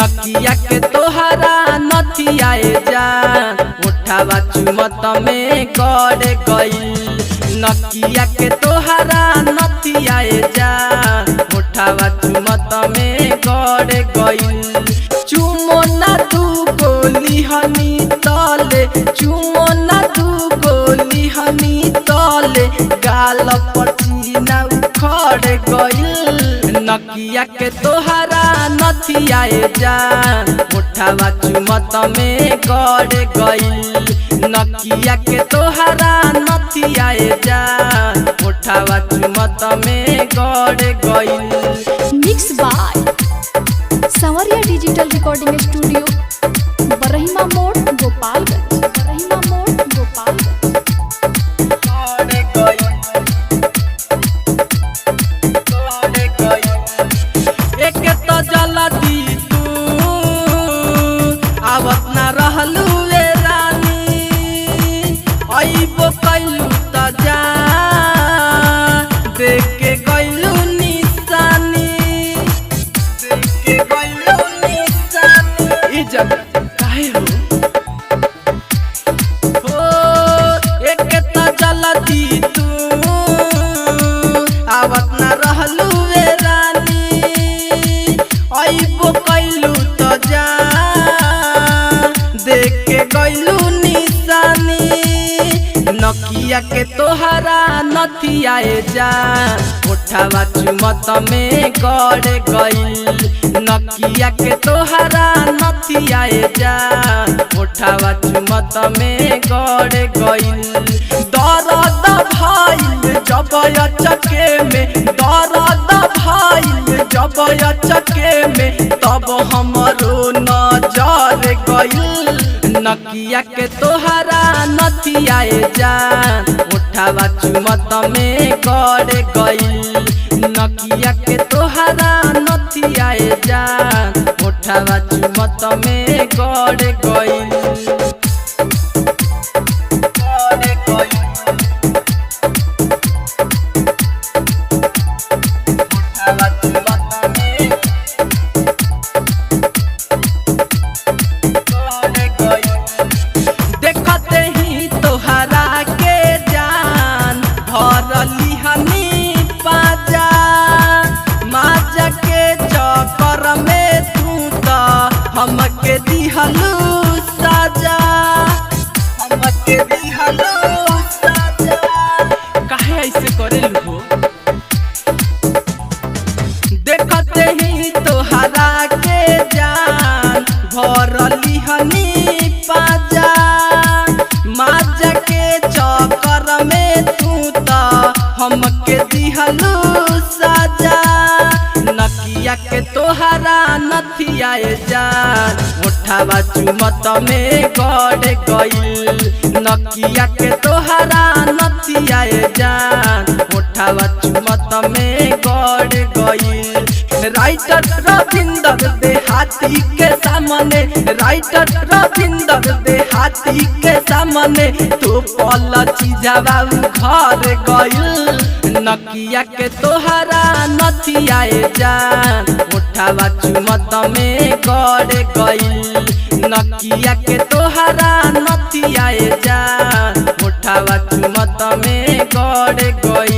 नकिया के तोहरा नथिया जान उठावा चुमत में गड़ गइल। नकिया के तोहरा नथिया जान उठावा चुमत में गड़ गइल। चुमो ना तू गोली हनी तले, चुमो ना तू गोली हनी तले, गाल पसीना उखड़ गइल। नकिया के तोहरा नथिया जान उठावा चुमत में गड़ गइल। नकिया के तोहरा नथिया जान उठावा चुमत में गड़ गइल। Mix by Sanwariya digital recording studio, Barhima मोड़, गोपालगंज। बरहिमा मोड़, गोपालगंज। एक तो जलती तू आवत ना रहलू रे रानी, अइबो कैलू त जा देख के गइलू निशानी, देख के गइलू निशानी। ई जब काहे हो एक तो जलती तू आवत ना रहलू रे रानी, अइबो कैलू त जा देख के गइलू निशानी। नकिया के तोहरा नथिया जान उठावा चुमत में गड़ गइल। नकिया के तोहरा नथिया जान उठावा चुमत में गड़ गइल। दर्द भइल जब चके में, दर्द भइल जब चके में, तब हमरो नजर गइल। नकिया के तोहरा नथिया जान उठावा चुमत में गड़ गइल। नकिया के तोहरा नथिया जान उठावा चुमत में गड़ गइल। देखते ही तोहरा के जान भरली हनी पाजा, माजा के चक्कर में तू तो हमके दिहलू साजा, हमके दिहलू साजा। काहे ऐसे करेलू हो? देखते ही तोहरा के जान भरली हनी पाजा, माजा के चक्कर में तू तो हमके दिहलू साजा। नकिया के तोहरा नथिया जान उठावा चुमत में गड़ गइल। नकिया के तोहरा नथिया जान उठावा चुमत में गड़ गइल। राइटर रविंदर देहाती के सामने, राइटर रविंदर देहाती के सामने तो पल चीजवा घर गइल। नकिया के तोहरा नथिया जान उठावा चुमत में गड़ गइल। नकिया के तोहरा नथिया जान उठावा चुमत में गड़ गइल।